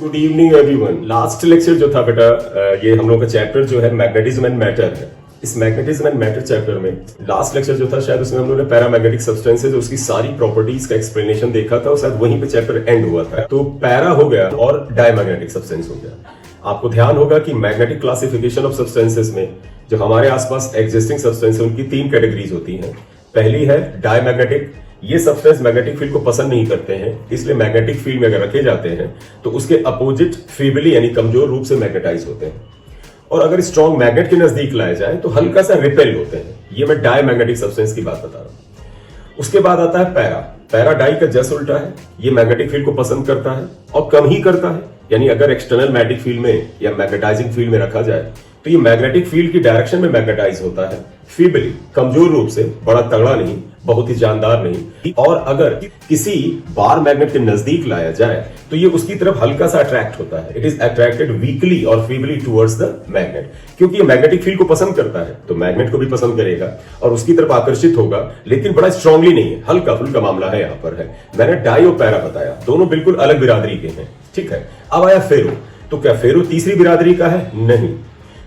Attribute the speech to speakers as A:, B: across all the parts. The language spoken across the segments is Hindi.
A: Good evening everyone. Last lecture जो था बेटा, ये हम लोग का चैप्टर जो है मैग्नेटिज्म एंड मैटर है। इस मैग्नेटिज्म एंड मैटर चैप्टर में लास्ट लेक्चर जो था, शायद उसमें हम लोगों ने पैरामैग्नेटिक सब्सटेंसेस उसकी सारी प्रॉपर्टीज का एक्सप्लेनेशन देखा था और शायद वहीं पे चैप्टर एंड हुआ था। तो पैरा हो गया और डायमैग्नेटिक सब्सटेंस हो गया। आपको ध्यान होगा कि मैग्नेटिक क्लासिफिकेशन ऑफ सब्सटेंसेस में जो हमारे आसपास एग्जिस्टिंग सब्सटेंस है उनकी 3 कैटेगरीज होती हैं। पहली है डायमैग्नेटिक। ये सब्सटेंस मैग्नेटिक फील्ड को पसंद नहीं करते हैं, इसलिए मैग्नेटिक फील्ड में अगर रखे जाते हैं तो उसके अपोजिट फीबली यानी कमजोर रूप से मैग्नेटाइज होते हैं, और अगर स्ट्रॉन्ग मैग्नेट के नजदीक लाए जाए तो हल्का सा रिपेल होते हैं। ये मैं डायमैग्नेटिक सब्सटेंस की बात बता रहा हूं। उसके बाद आता है पैरा। पैरा डाई का जस्ट उल्टा है। ये मैग्नेटिक फील्ड को पसंद करता है और कम ही करता है, यानी अगर एक्सटर्नल मैग्नेटिक फील्ड में या मैग्नेटाइजिंग फील्ड में रखा जाए तो ये मैग्नेटिक फील्ड की डायरेक्शन में मैग्नेटाइज होता है, फीबली कमजोर रूप से, बड़ा तगड़ा नहीं, बहुत ही जानदार नहीं। और अगर किसी बार मैग्नेट के नजदीक लाया जाए तो ये उसकी तरफ हल्का सा अट्रैक्ट होता है। इट इज अट्रैक्टेड वीकली और फीबली टुवर्ड्स द मैग्नेट। क्योंकि ये मैग्नेटिक फील्ड को पसंद करता है तो मैग्नेट को भी पसंद करेगा और उसकी तरफ आकर्षित होगा, लेकिन बड़ा स्ट्रांगली नहीं है, हल्का फुल्का मामला है यहां पर है। मैंने डाई और पैरा बताया, दोनों बिल्कुल अलग बिरादरी के हैं, ठीक है। अब आया फेरो। तो क्या फेरो तीसरी बिरादरी का है? नहीं।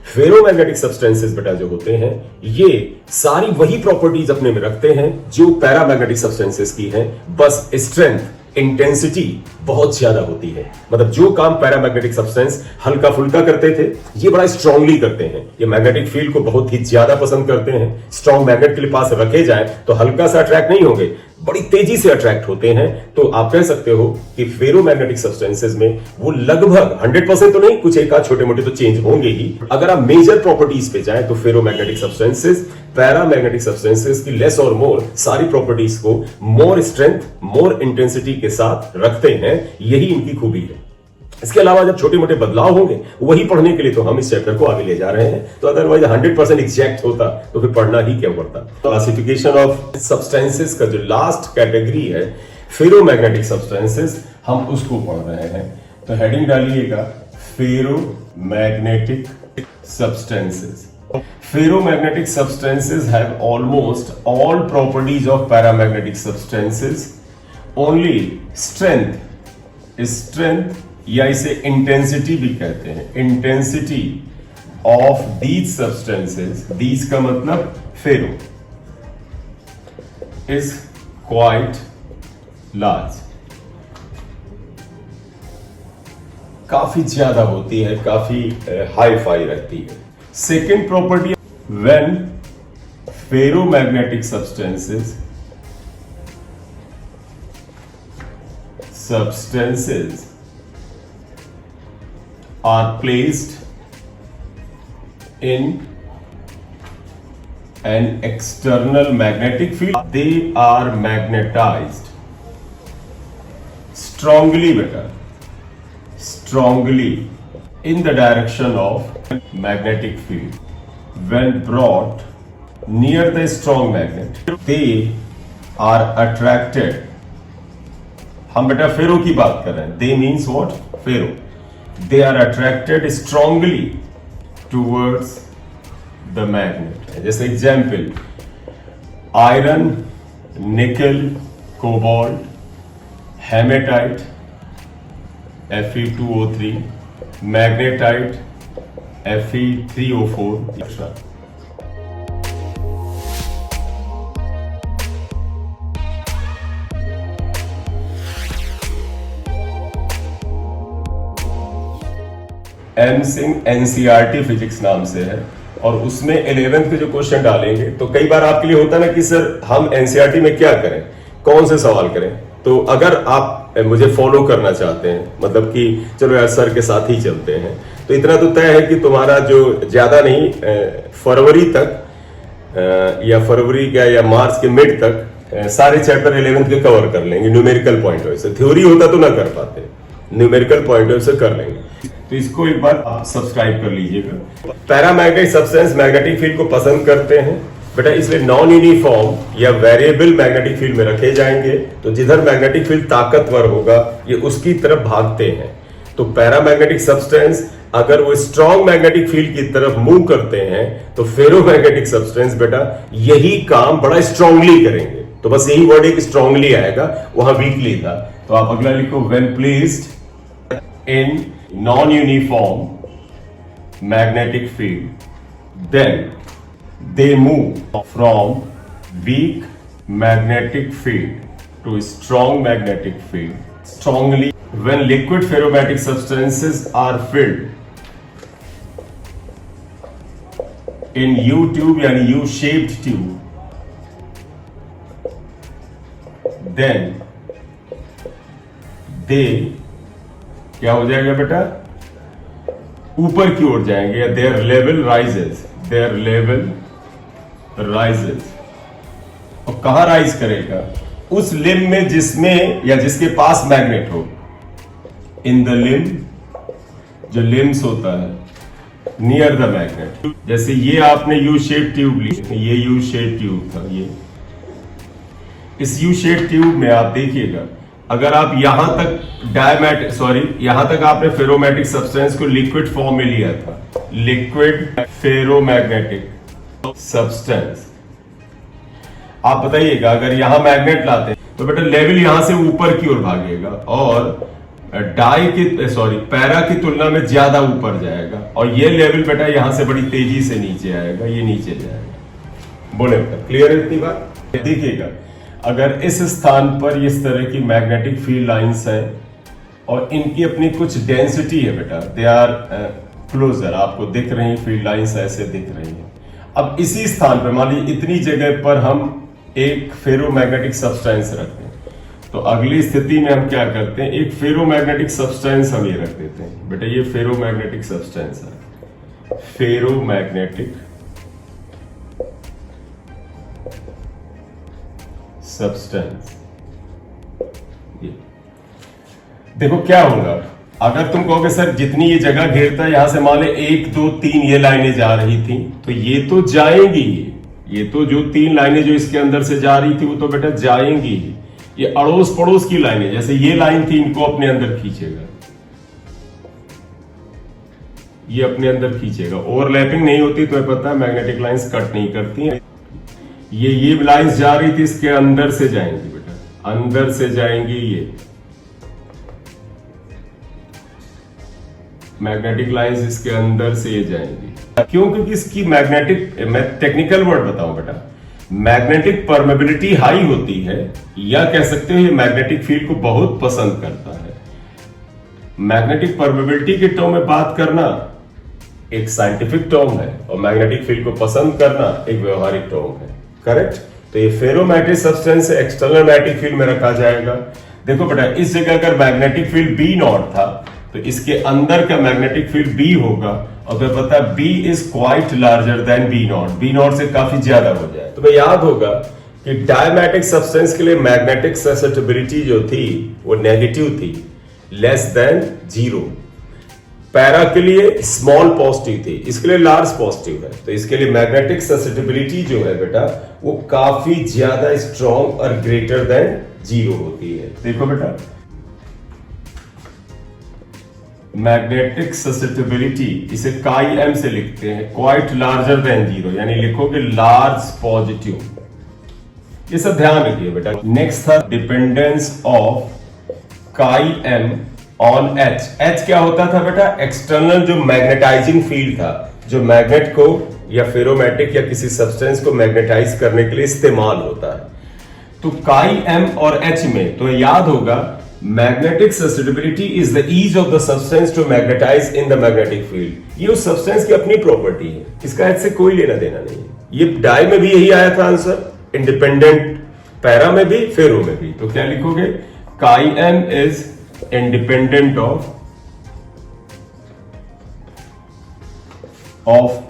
A: फेरोमैग्नेटिक सब्सटेंसेस बेटा जो होते हैं ये सारी वही प्रॉपर्टीज अपने में रखते हैं जो पैरामैग्नेटिक सब्सटेंसेस की हैं, बस स्ट्रेंथ, इंटेंसिटी बहुत ज्यादा होती है। मतलब जो काम पैरामैग्नेटिक सब्सटेंस हल्का फुल्का करते थे ये बड़ा स्ट्रांगली करते हैं। ये मैग्नेटिक फील्ड को बहुत ही ज्यादा पसंद करते हैं। स्ट्रांग मैग्नेट के लिए पास रखे जाए तो हल्का सा अट्रैक्ट नहीं होंगे, बड़ी तेजी से अट्रैक्ट होते हैं। तो आप कह सकते हो कि फेरोमैग्नेटिक सब्सटेंसेस में वो लगभग 100% तो नहीं, कुछ एक आध छोटे मोटे तो चेंज होंगे ही। अगर आप मेजर प्रॉपर्टीज पे जाएं तो फेरोमैग्नेटिक सब्सटेंसेस पैरामैग्नेटिक सब्सटेंसेस की लेस और मोर सारी प्रॉपर्टीज को मोर स्ट्रेंथ, मोर इंटेंसिटी के साथ रखते हैं। यही इनकी खूबी है। इसके अलावा जब छोटे मोटे बदलाव होंगे वही पढ़ने के लिए तो हम इस चैप्टर को आगे ले जा रहे हैं। तो अदरवाइज 100% एग्जैक्ट होता तो फिर पढ़ना ही क्या पड़ता। क्लासिफिकेशन ऑफ सब्सटेंसेस का जो लास्ट कैटेगरी है फेरोमैग्नेटिक सब्सटेंसेस, हम उसको पढ़ रहे हैं। तो हेडिंग डालिएगा ferromagnetic substances. Ferromagnetic substances have almost all properties of paramagnetic substances. Only strength या इसे इंटेंसिटी भी कहते हैं, intensity of these substances, these का मतलब फेरो, is quite large, काफी ज्यादा होती है, काफी हाई फाई रहती है। Second property, when ferromagnetic substances are placed in an external magnetic field, they are magnetized strongly, strongly in the direction of magnetic field. When brought near the strong magnet, they are attracted. हम बेटा फेरो की बात कर रहे हैं। They means what? Ferro. They are attracted strongly towards the magnet. जैसे example, iron, nickel, cobalt, hematite, Fe2O3, magnetite, Fe3O4। M Singh NCERT physics नाम से है और उसमें 11th के जो क्वेश्चन डालेंगे तो कई बार आपके लिए होता है ना कि सर हम एनसीईआरटी में क्या करें, कौन से सवाल करें। तो अगर आप मुझे फॉलो करना चाहते हैं, मतलब कि चलो यार सर के साथ ही चलते हैं, तो इतना तो तय है कि तुम्हारा जो ज्यादा नहीं फरवरी तक या फरवरी क्या या मार्च के मिड तक सारे चैप्टर 11th के कवर कर लेंगे न्यूमेरिकल पॉइंट ऑफ व्यू से। थ्योरी होता तो ना कर पाते, न्यूमेरिकल पॉइंट ऑफ व्यू से कर लेंगे। तो इसको एक बार आप सब्सक्राइब कर लीजिएगा। पैरामैग्नेटिक सब्सटेंस मैग्नेटिक फील्ड को पसंद करते हैं बेटा, इसलिए नॉन यूनिफॉर्म या वेरिएबल मैग्नेटिक फील्ड में रखे जाएंगे तो जिधर मैग्नेटिक फील्ड ताकतवर होगा ये उसकी तरफ भागते हैं। तो पैरामैग्नेटिक सब्सटेंस अगर वो स्ट्रॉन्ग मैग्नेटिक फील्ड की तरफ मूव करते हैं तो फेरोमैग्नेटिक सब्सटेंस बेटा यही काम बड़ा स्ट्रांगली करेंगे। तो बस यही वर्ड एक स्ट्रांगली आएगा, वहां वीकली था। तो आप अगला लिखो, when placed in non-uniform magnetic field, then they move from weak magnetic field to strong magnetic field strongly when liquid ferromatic substances are filled in U tube यानी U shaped tube, then they क्या हो जाएगा बेटा, ऊपर की ओर जाएंगे या their level rises, और कहां राइज करेगा, उस लिम्ब में जिसमें या जिसके पास मैग्नेट हो, इन द लिम्ब, जो लिम्स होता है नियर द मैग्नेट। जैसे ये आपने यू शेप ट्यूब ली, ये यू शेप ट्यूब था, ये इस यू शेप ट्यूब में आप देखिएगा, अगर आप यहां तक यहां तक आपने फेरोमैग्नेटिक सब्सटेंस को लिक्विड फॉर्म में लिया था, लिक्विड फेरोमैग्नेटिक सब्सटेंस, आप बताइएगा अगर यहां मैग्नेट लाते हैं तो बेटा लेवल यहां से ऊपर की ओर भागेगा और पैरा की तुलना में ज्यादा ऊपर जाएगा, और ये लेवल बेटा यहां से बड़ी तेजी से नीचे आएगा, ये नीचे जाएगा। बोले बेटा क्लियर है इतनी बात? देखिएगा अगर इस स्थान पर इस तरह की मैग्नेटिक फील्ड लाइंस है और इनकी अपनी कुछ डेंसिटी है बेटा, दे आर क्लोजर, आपको दिख रही है फील्ड लाइंस ऐसे दिख रही है। अब इसी स्थान पर मान लीजिए इतनी जगह पर हम एक फेरोमैग्नेटिक सब्सटेंस रखते हैं, तो अगली स्थिति में हम क्या करते हैं, एक फेरोमैग्नेटिक सब्सटेंस हम ये रख देते हैं बेटा, ये फेरोमैग्नेटिक सब्सटेंस है, फेरोमैग्नेटिक सब्सटेंस। ये देखो क्या होगा, अगर तुम कहोगे सर जितनी ये जगह घेरता है यहां से मान ले 1 2 3 ये लाइनें जा रही थी, तो ये तो जाएंगी, ये तो जो 3 लाइनें जो इसके अंदर से जा रही थी वो तो बेटा जाएंगी। ये अड़ोस पड़ोस की लाइनें, जैसे ये लाइन थी, इनको अपने अंदर खींचेगा, ये अपने अंदर खींचेगा, ओवरलैपिंग नहीं होती, तुम्हें पता है मैग्नेटिक लाइंस कट नहीं करती हैं। ये लाइंस जा रही थी, इसके अंदर से जाएंगी बेटा, अंदर से जाएंगी, ये मैग्नेटिक लाइंस इसके अंदर से ये जाएंगी। क्यों? क्योंकि इसकी मैग्नेटिक, मैं टेक्निकल वर्ड बताऊं बेटा, मैग्नेटिक परमेबिलिटी हाई होती है, या कह सकते हो ये मैग्नेटिक फील्ड को बहुत पसंद करता है। मैग्नेटिक परमेबिलिटी के टर्म में बात करना एक साइंटिफिक टर्म है और मैग्नेटिक फील्ड को पसंद करना एक व्यवहारिक टर्म है, करेक्ट? तो ये ferromagnetic substance external magnetic field में रखा जाएगा। देखो बेटा इस जगह अगर मैग्नेटिक फील्ड बी नॉट था तो इसके अंदर का मैग्नेटिक फील्ड बी होगा, और तुम्हें पता है B is quite larger than B naught से काफी ज्यादा हो जाए। तुम्हें याद होगा कि डायमैग्नेटिक सब्सटेंस के लिए मैग्नेटिक ससेप्टिबिलिटी जो थी वो नेगेटिव थी, लेस देन 0। पैरा के लिए स्मॉल पॉजिटिव थी, इसके लिए लार्ज पॉजिटिव है, तो इसके लिए मैग्नेटिक ससेप्टिबिलिटी जो है बेटा वो काफी ज्यादा स्ट्रॉन्ग और ग्रेटर देन 0 होती है। देखो बेटा मैग्नेटिक ससेप्टिबिलिटी इसे काई एम से लिखते हैं, क्वाइट लार्जर देन 0, यानी लिखोगे लार्ज पॉजिटिव। ये सब ध्यान रखिए बेटा। नेक्स्ट था dependence of chi M on H. H क्या होता था बेटा? एक्सटर्नल जो मैग्नेटाइजिंग फील्ड था, जो मैग्नेट को या फेरोमैटिक या किसी सब्सटेंस को मैग्नेटाइज करने के लिए इस्तेमाल होता है। तो काई एम और एच में तो याद होगा magnetic susceptibility is the ease of the substance to magnetize in the magnetic field. ये उस सब्सटेंस की अपनी प्रॉपर्टी है, इसका एच से कोई लेना देना नहीं है। ये डाई में भी यही आया था आंसर, इंडिपेंडेंट, पैरा में भी, फेरो में भी। तो क्या लिखोगे? Chi M is independent of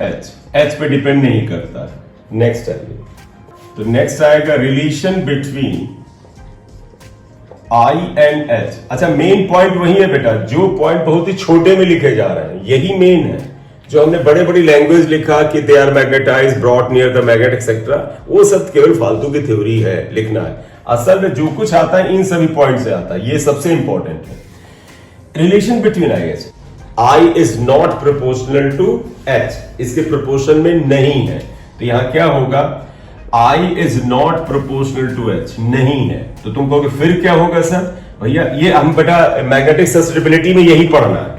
A: H, H पे डिपेंड नहीं करता। नेक्स्ट आइए, तो नेक्स्ट आएगा relation between I and H. अच्छा मेन पॉइंट वही है बेटा, जो पॉइंट बहुत ही छोटे में लिखे जा रहे हैं यही मेन है। जो हमने बड़े बड़ी लैंग्वेज लिखा कि they are magnetize brought near the magnet etcetera, वो सब केवल फालतू की थ्योरी है, लिखना है। असल में जो कुछ आता है इन सभी पॉइंट से आता है, ये सबसे इंपॉर्टेंट है। Relation between I H, I is not proportional to H, इसके प्रोपोर्शन में नहीं है। तो यहां क्या होगा? I is not proportional to H, नहीं है। तो तुम कहोगे फिर क्या होगा सर? भैया ये हम बेटा मैग्नेटिक सस्टेनेबिलिटी में यही पढ़ना है।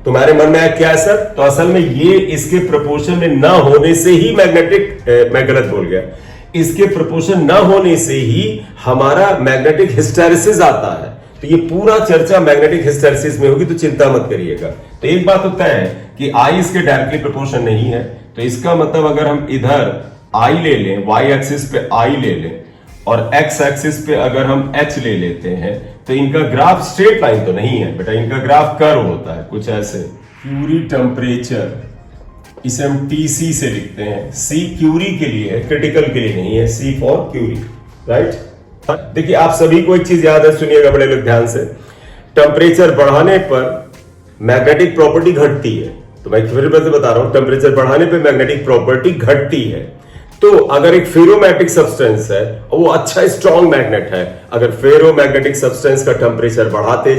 A: तुम्हारे मन में आया क्या है सर? तो असल में ये इसके प्रोपोर्शन में ना होने से ही मैग्नेटिक, मैं गलत बोल गया, इसके प्रोपोर्शन ना होने से ही हमारा मैग्नेटिक हिस्टैरिसीस आता है। तो ये पूरा चर्चा मैग्नेटिक हिस्टैरिसीस में होगी, तो चिंता मत करिएगा। तो एक बात होता है कि आई इसके डायरेक्टली प्रोपोर्शन नहीं है, तो इसका मतलब अगर हम इधर आई ले लें, वाई एक्सिस पे आई ले लें और एक्स एक्सिस पे अगर हम एच ले लेते हैं, तो इनका ग्राफ स्ट्रेट लाइन तो नहीं है बेटा, इनका ग्राफ कर्व होता है कुछ ऐसे। क्यूरी टेम्परेचर, इसे हम टीसी से लिखते हैं। सी क्यूरी के लिए है, क्रिटिकल के लिए नहीं है, सी फॉर क्यूरी, राइट। देखिए आप सभी को एक चीज याद है, सुनिएगा बड़े लोग ध्यान से। टेम्परेचर बढ़ाने पर मैग्नेटिक प्रॉपर्टी घटती है। तो मैं फिर से बता रहा हूं, टेम्परेचर बढ़ाने पर मैग्नेटिक प्रॉपर्टी घटती है। तो अगर एक फेरोमैग्नेटिक सब्सटेंस है और वो अच्छा स्ट्रॉन्ग मैग्नेट है, अगर फेरोमैग्नेटिक सब्सटेंस का टेम्परेचर बढ़ाते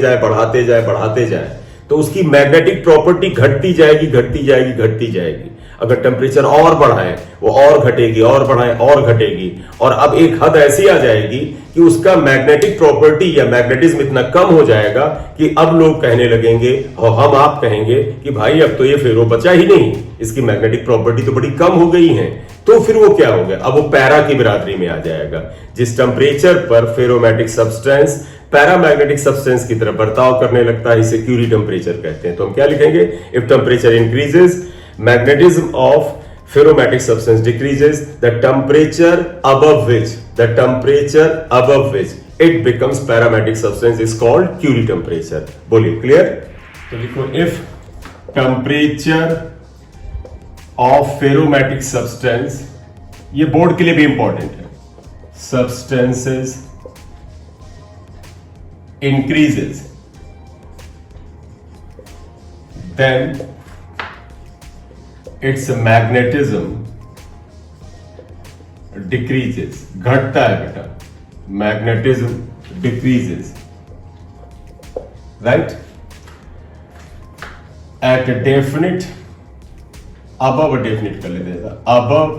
A: जाए तो उसकी मैग्नेटिक प्रॉपर्टी घटती जाएगी। अगर टेम्परेचर और बढ़ाए वो और घटेगी, और बढ़ाए और घटेगी, और अब एक हद ऐसी आ जाएगी कि उसका मैग्नेटिक प्रॉपर्टी या मैग्नेटिज्म इतना कम हो जाएगा कि अब लोग कहने लगेंगे और आप कहेंगे कि भाई अब तो ये फेरो बचा ही नहीं, इसकी मैग्नेटिक प्रॉपर्टी तो बड़ी कम हो गई है। तो फिर वो क्या हो गया? अब वो पैरा की बिरादरी में आ जाएगा। जिस टेम्परेचर पर फेरोमैग्नेटिक सब्सटेंस पैरामैग्नेटिक सब्सटेंस की तरह बर्ताव करने लगता है, इसे क्यूरी टेम्परेचर कहते हैं। तो हम क्या लिखेंगे? If temperature increases, magnetism of ferromagnnetic substance decreases, the temperature above which it becomes paramagnetic substance is called Curie temperature. बोलिए क्लियर? तो लिखो if temperature of ferromagnnetic substance, ये बोर्ड के लिए भी इंपॉर्टेंट है, substances increases, then its magnetism decreases, घटता है बेटा, magnetism decreases, right? At a definite, above a definite कर लेते हैं, above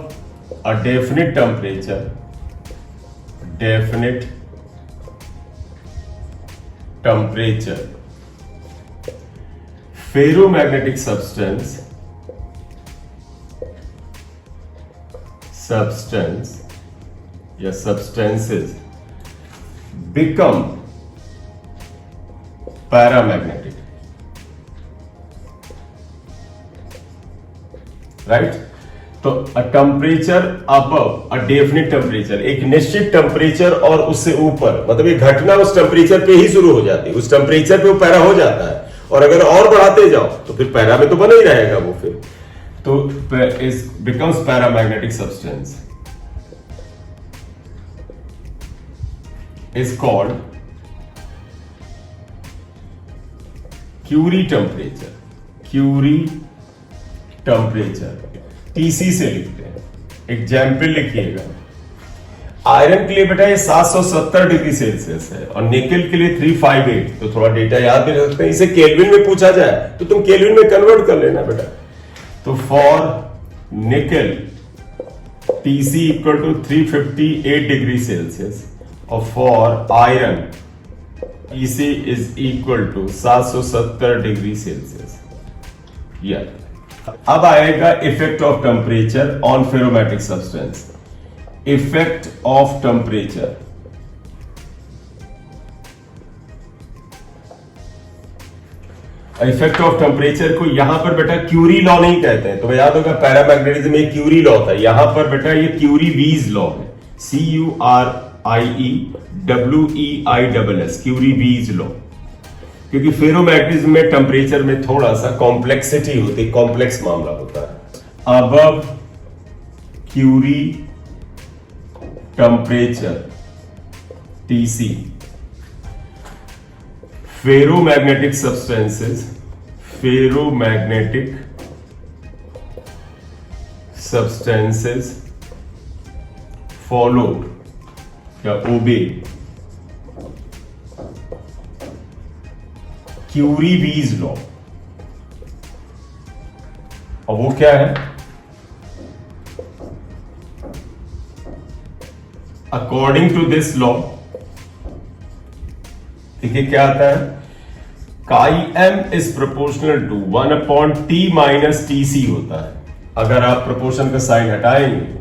A: a definite temperature, ferromagnetic substance या substances become paramagnetic, right? तो a temperature above a definite temperature, एक निश्चित टेम्परेचर और उससे ऊपर, मतलब ये घटना उस टेम्परेचर पे ही शुरू हो जाती है, उस टेम्परेचर पे वो पैरा हो जाता है, और अगर और बढ़ाते जाओ तो फिर पैरा में तो बना ही रहेगा वो फिर। तो is becomes paramagnetic substance is called Curie temperature, TC से लिखते हैं। एग्जाम्पल लिखिएगा, आयरन के लिए बेटा ये 770 डिग्री सेल्सियस है और निकेल के लिए 358, तो थोड़ा डेटा याद भी रख सकते हैं। इसे केल्विन में पूछा जाए तो तुम केल्विन में कन्वर्ट कर लेना बेटा। तो for nickel TC equal to 358 degree Celsius और for iron TC is equal to 770 degree Celsius. या अब आएगा effect of temperature on ferromagnetic substance. Effect of temperature, effect of temperature को यहां पर बेटा क्यूरी लॉ नहीं कहते हैं, तो याद होगा पैरामैग्नेटिज्म में क्यूरी लॉ था, यहां पर बेटा ये क्यूरी वीज लॉ है, CURIEWEISS, क्यूरी वीज लॉ। क्योंकि फेरोमैग्नेटिज्म में टेम्परेचर में थोड़ा सा कॉम्प्लेक्सिटी होती है, कॉम्प्लेक्स मामला होता है। Above Curie temperature TC, ferromagnetic substances followed या obey Curie-Weiss law। और वो क्या है? According to this law, देखिए क्या आता है, chi M is proportional to 1/t minus TC होता है। अगर आप प्रोपोर्शन का साइन हटाएंगे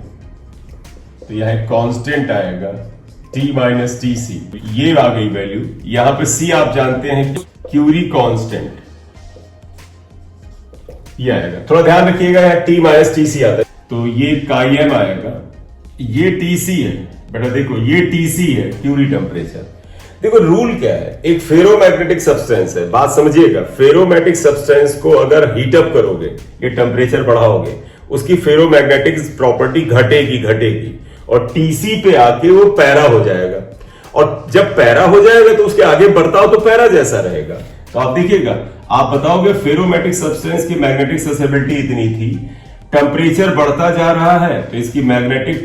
A: तो यह एक कांस्टेंट आएगा t माइनस टी सी, ये आ गई वैल्यू। यहां पे c आप जानते हैं क्यूरी कांस्टेंट, ये आएगा। थोड़ा ध्यान रखिएगा, यहां t माइनस टी सी आता है तो ये काई एम आएगा, ये टीसी है बेटा, देखो ये टीसी है क्यूरी टेम्परेचर। देखो रूल क्या है, एक फेरोमैग्नेटिक सब्सटेंस है, बात समझिएगा। फेरोमैग्नेटिक सब्सटेंस को अगर हीट अप करोगे, ये टेम्परेचर बढ़ाओगे, उसकी फेरोमैग्नेटिक प्रॉपर्टी घटेगी और टीसी पे आके वो पैरा हो जाएगा। और जब पैरा हो जाएगा तो उसके आगे बर्ताव तो पैरा जैसा रहेगा। तो आप देखिएगा, आप बताओगे फेरोमैग्नेटिक सब्सटेंस की मैग्नेटिक ससेबिलिटी इतनी थी, टेम्परेचर बढ़ता जा रहा है तो इसकी मैग्नेटिक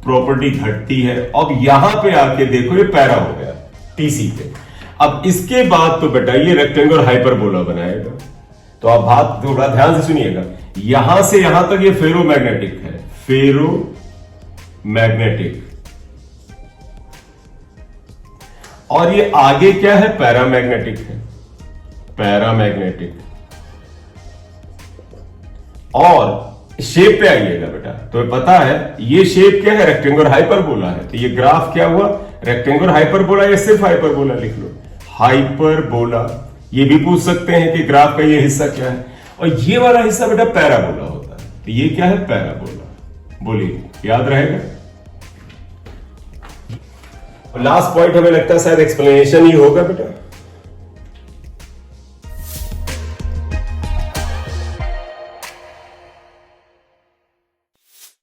A: प्रॉपर्टी घटती है। अब यहां पे आके देखो ये पैरा हो गया टीसी पे। अब इसके बाद तो बेटा ये रेक्टेंगुलर हाइपरबोला बनाएगा। तो आप बात थोड़ा ध्यान से सुनिएगा, यहां से यहां तक ये फेरोमैग्नेटिक है, फेरोमैग्नेटिक, और ये आगे क्या है, पैरामैग्नेटिक है, पैरामैग्नेटिक। और शेप पे आइएगा बेटा, तो पता है ये शेप क्या है, रेक्टेंगुलर हाइपरबोला है। तो ये ग्राफ क्या हुआ, रेक्टेंगुलर हाइपरबोला या सिर्फ हाइपरबोला लिख लो, हाइपरबोला। ये भी पूछ सकते हैं कि ग्राफ का ये हिस्सा क्या है, और ये वाला हिस्सा बेटा पैराबोला होता है। तो ये क्या है, पैराबोला। बोलिए, याद रहेगा। लास्ट पॉइंट हमें लगता है शायद एक्सप्लेनेशन ही होगा बेटा।